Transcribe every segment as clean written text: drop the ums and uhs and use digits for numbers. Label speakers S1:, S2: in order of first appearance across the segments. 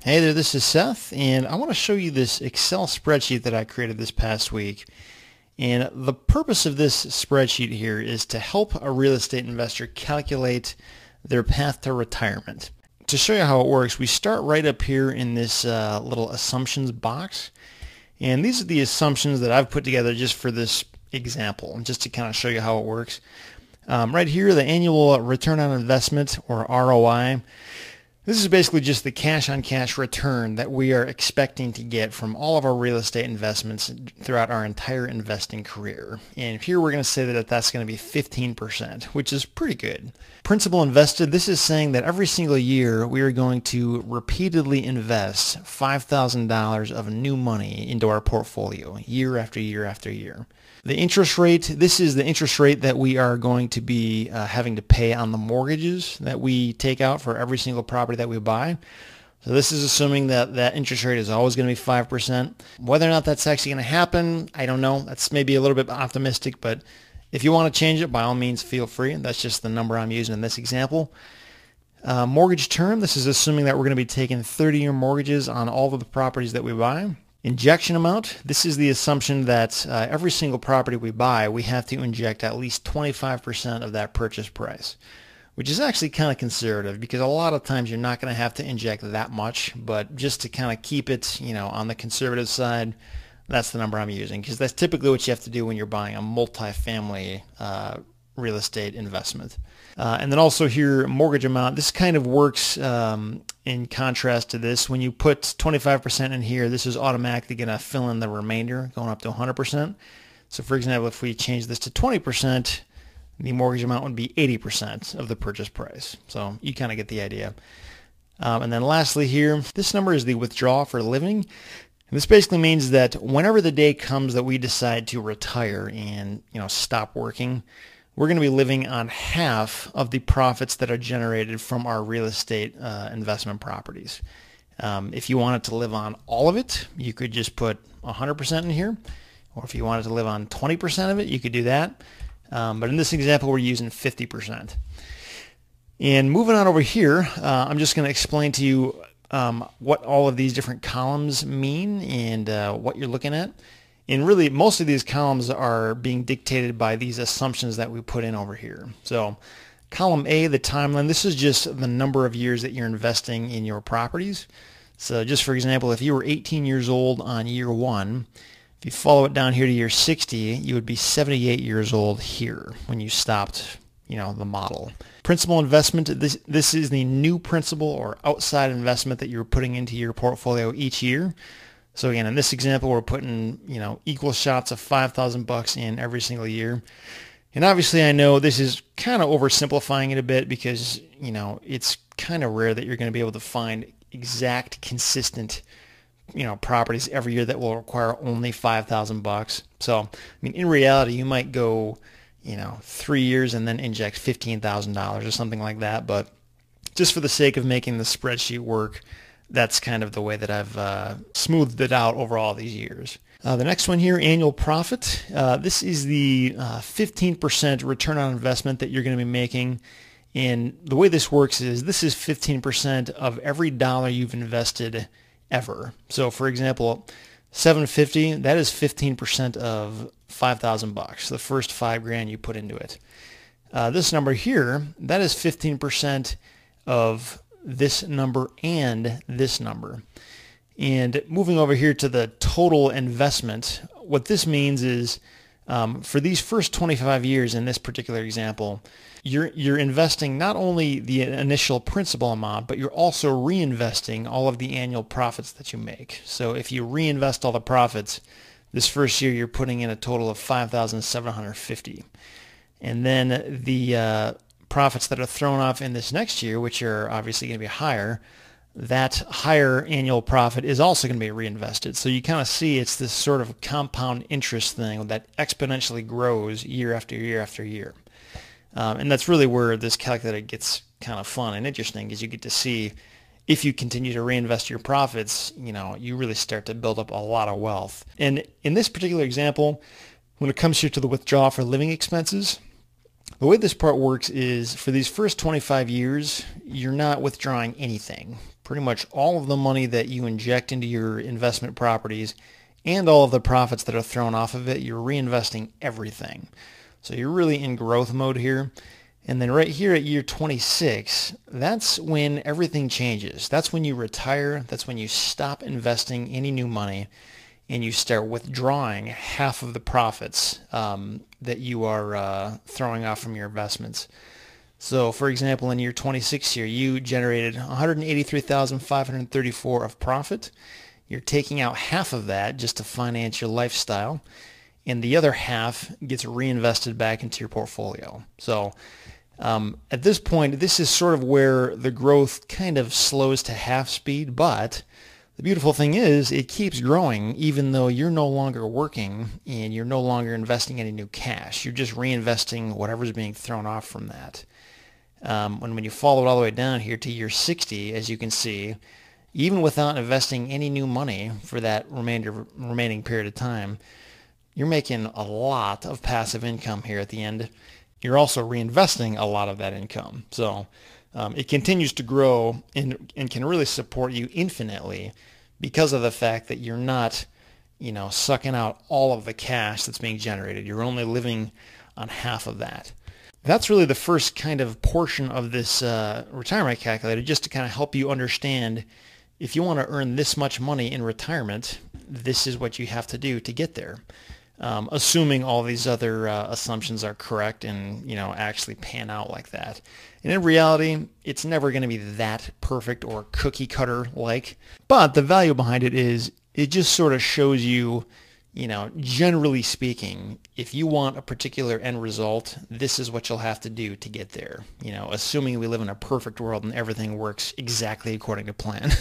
S1: Hey there, this is Seth, and I want to show you this Excel spreadsheet that I created this past week. And the purpose of this spreadsheet here is to help a real estate investor calculate their path to retirement. To show you how it works, we start right up here in this little assumptions box. And these are the assumptions that I've put together just for this example, just to kind of show you how it works. Right here, the annual return on investment, or ROI. This is basically just the cash-on-cash return that we are expecting to get from all of our real estate investments throughout our entire investing career. And here we're going to say that that's going to be 15%, which is pretty good. Principal invested, this is saying that every single year we are going to repeatedly invest $5,000 of new money into our portfolio year after year after year. The interest rate, this is the interest rate that we are going to be having to pay on the mortgages that we take out for every single property that we buy. So this is assuming that that interest rate is always going to be 5%. Whether or not that's actually going to happen, I don't know. That's maybe a little bit optimistic, but if you want to change it, by all means, feel free. That's just the number I'm using in this example. Mortgage term, this is assuming that we're going to be taking 30-year mortgages on all of the properties that we buy. Injection amount, this is the assumption that every single property we buy, we have to inject at least 25% of that purchase price, which is actually kind of conservative because a lot of times you're not going to have to inject that much, but just to kind of keep it, on the conservative side, that's the number I'm using because that's typically what you have to do when you're buying a multifamily real estate investment. And then also here, mortgage amount, this kind of works in contrast to this. When you put 25% in here, this is automatically going to fill in the remainder, going up to 100%. So for example, if we change this to 20%, the mortgage amount would be 80% of the purchase price. So you kind of get the idea. And then lastly here, this number is the withdrawal for living. And this basically means that whenever the day comes that we decide to retire and stop working, we're going to be living on half of the profits that are generated from our real estate investment properties. If you wanted to live on all of it, you could just put 100% in here. Or if you wanted to live on 20% of it, you could do that. But in this example, we're using 50%. And moving on over here, I'm just going to explain to you what all of these different columns mean and what you're looking at. And really, most of these columns are being dictated by these assumptions that we put in over here. So column A, the timeline, this is just the number of years that you're investing in your properties. So just for example, if you were 18 years old on year 1, if you follow it down here to year 60, you would be 78 years old here when you stopped, the model. Principal investment, this is the new principal or outside investment that you're putting into your portfolio each year. So again, in this example, we're putting, equal shots of $5,000 in every single year. And obviously I know this is kind of oversimplifying it a bit because, it's kind of rare that you're going to be able to find exact, consistent, properties every year that will require only $5,000. So, in reality, you might go, 3 years and then inject $15,000 or something like that. But just for the sake of making the spreadsheet work, that's kind of the way that I've smoothed it out over all these years. The next one here, annual profit. This is the 15% return on investment that you're going to be making. And the way this works is this is 15% of every dollar you've invested ever. So for example, $750, that is 15% of $5,000, the first $5,000 you put into it. This number here, that is 15% of this number and this number. And moving over here to the total investment, what this means is for these first 25 years in this particular example, you're investing not only the initial principal amount, but you're also reinvesting all of the annual profits that you make. So if you reinvest all the profits, this first year you're putting in a total of $5,750. And then the profits that are thrown off in this next year, which are obviously going to be higher, that higher annual profit is also going to be reinvested. So you kind of see it's this sort of compound interest thing that exponentially grows year after year after year. And that's really where this calculator gets kind of fun and interesting, is you get to see if you continue to reinvest your profits, you really start to build up a lot of wealth. And in this particular example, when it comes here to the withdrawal for living expenses, the way this part works is for these first 25 years, you're not withdrawing anything. pretty much all of the money that you inject into your investment properties and all of the profits that are thrown off of it, you're reinvesting everything. So you're really in growth mode here. And then right here at year 26, that's when everything changes. That's when you retire. That's when you stop investing any new money and you start withdrawing half of the profits that you are throwing off from your investments. So for example, in year 26 here, you generated $183,534 of profit. You're taking out half of that just to finance your lifestyle, and the other half gets reinvested back into your portfolio. So at this point, this is sort of where the growth kind of slows to half speed, but the beautiful thing is it keeps growing even though you're no longer working and you're no longer investing any new cash. You're just reinvesting whatever's being thrown off from that. When you follow it all the way down here to year 60, as you can see, even without investing any new money for that remaining period of time, you're making a lot of passive income here at the end. You're also reinvesting a lot of that income. So it continues to grow and can really support you infinitely because of the fact that you're not, sucking out all of the cash that's being generated. You're only living on half of that. That's really the first kind of portion of this retirement calculator, just to kind of help you understand if you want to earn this much money in retirement, this is what you have to do to get there. Assuming all these other assumptions are correct and actually pan out like that. And in reality, it's never going to be that perfect or cookie cutter like. But the value behind it is it just sort of shows you, generally speaking, if you want a particular end result, this is what you'll have to do to get there. Assuming we live in a perfect world and everything works exactly according to plan.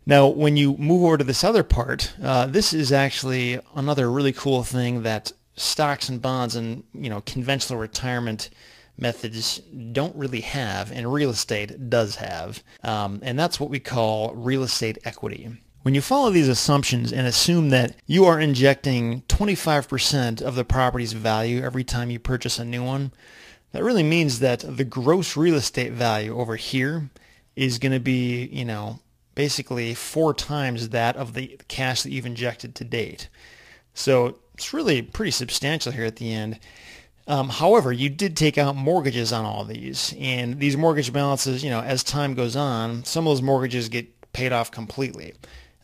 S1: Now, when you move over to this other part, this is actually another really cool thing that stocks and bonds and conventional retirement methods don't really have, and real estate does have, and that's what we call real estate equity. When you follow these assumptions and assume that you are injecting 25% of the property's value every time you purchase a new one, that really means that the gross real estate value over here is going to be, basically 4 times that of the cash that you've injected to date. So it's really pretty substantial here at the end. However, you did take out mortgages on all these, and these mortgage balances, as time goes on, some of those mortgages get paid off completely,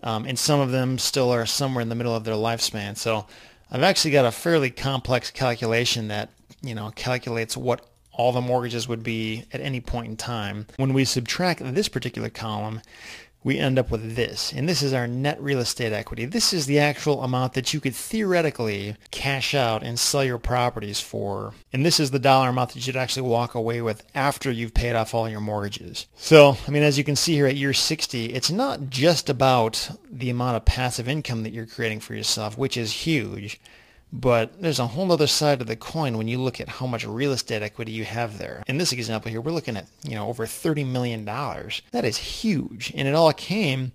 S1: and some of them still are somewhere in the middle of their lifespan. So I've actually got a fairly complex calculation that calculates what all the mortgages would be at any point in time. When we subtract this particular column, we end up with this, and this is our net real estate equity. This is the actual amount that you could theoretically cash out and sell your properties for, and this is the dollar amount that you'd actually walk away with after you've paid off all your mortgages. So, as you can see here at year 60, it's not just about the amount of passive income that you're creating for yourself, which is huge, but there's a whole other side of the coin when you look at how much real estate equity you have there. In this example here, we're looking at, over $30 million. That is huge. And it all came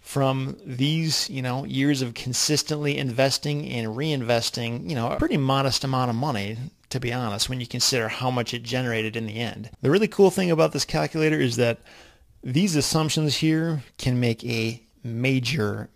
S1: from these, years of consistently investing and reinvesting, a pretty modest amount of money, to be honest, when you consider how much it generated in the end. The really cool thing about this calculator is that these assumptions here can make a major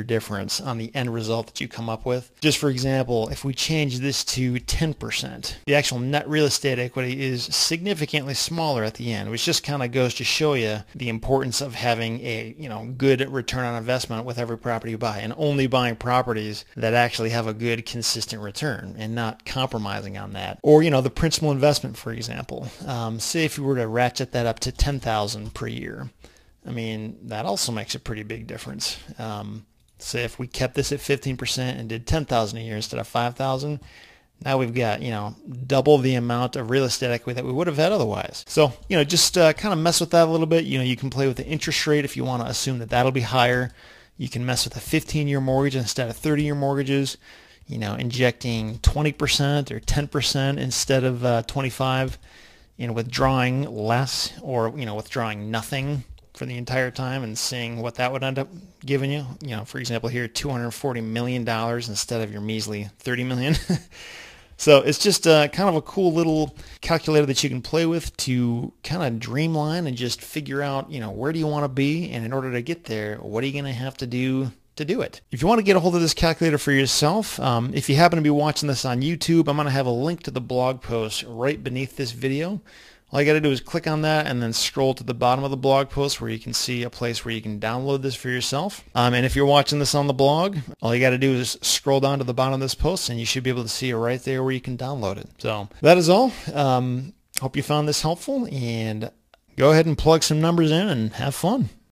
S1: difference on the end result that you come up with. Just for example, if we change this to 10%, the actual net real estate equity is significantly smaller at the end, which just kind of goes to show you the importance of having a good return on investment with every property you buy, and only buying properties that actually have a good consistent return and not compromising on that. Or the principal investment, for example. Say if you were to ratchet that up to $10,000 per year. That also makes a pretty big difference. Say if we kept this at 15% and did $10,000 a year instead of $5,000, now we've got, double the amount of real estate equity that we would have had otherwise. So, just kind of mess with that a little bit. You can play with the interest rate if you want to assume that that'll be higher. You can mess with a 15-year mortgage instead of 30-year mortgages. Injecting 20% or 10% instead of 25%, and withdrawing less, or, withdrawing nothing for the entire time and seeing what that would end up giving you. For example here, $240 million instead of your measly $30 million. So it's just kind of a cool little calculator that you can play with to kind of dreamline and just figure out, where do you want to be? And in order to get there, what are you going to have to do it? If you want to get a hold of this calculator for yourself, if you happen to be watching this on YouTube, I'm going to have a link to the blog post right beneath this video. All you got to do is click on that and then scroll to the bottom of the blog post where you can see a place where you can download this for yourself. And if you're watching this on the blog, all you got to do is scroll down to the bottom of this post and you should be able to see it right there where you can download it. So that is all. Hope you found this helpful, and go ahead and plug some numbers in and have fun.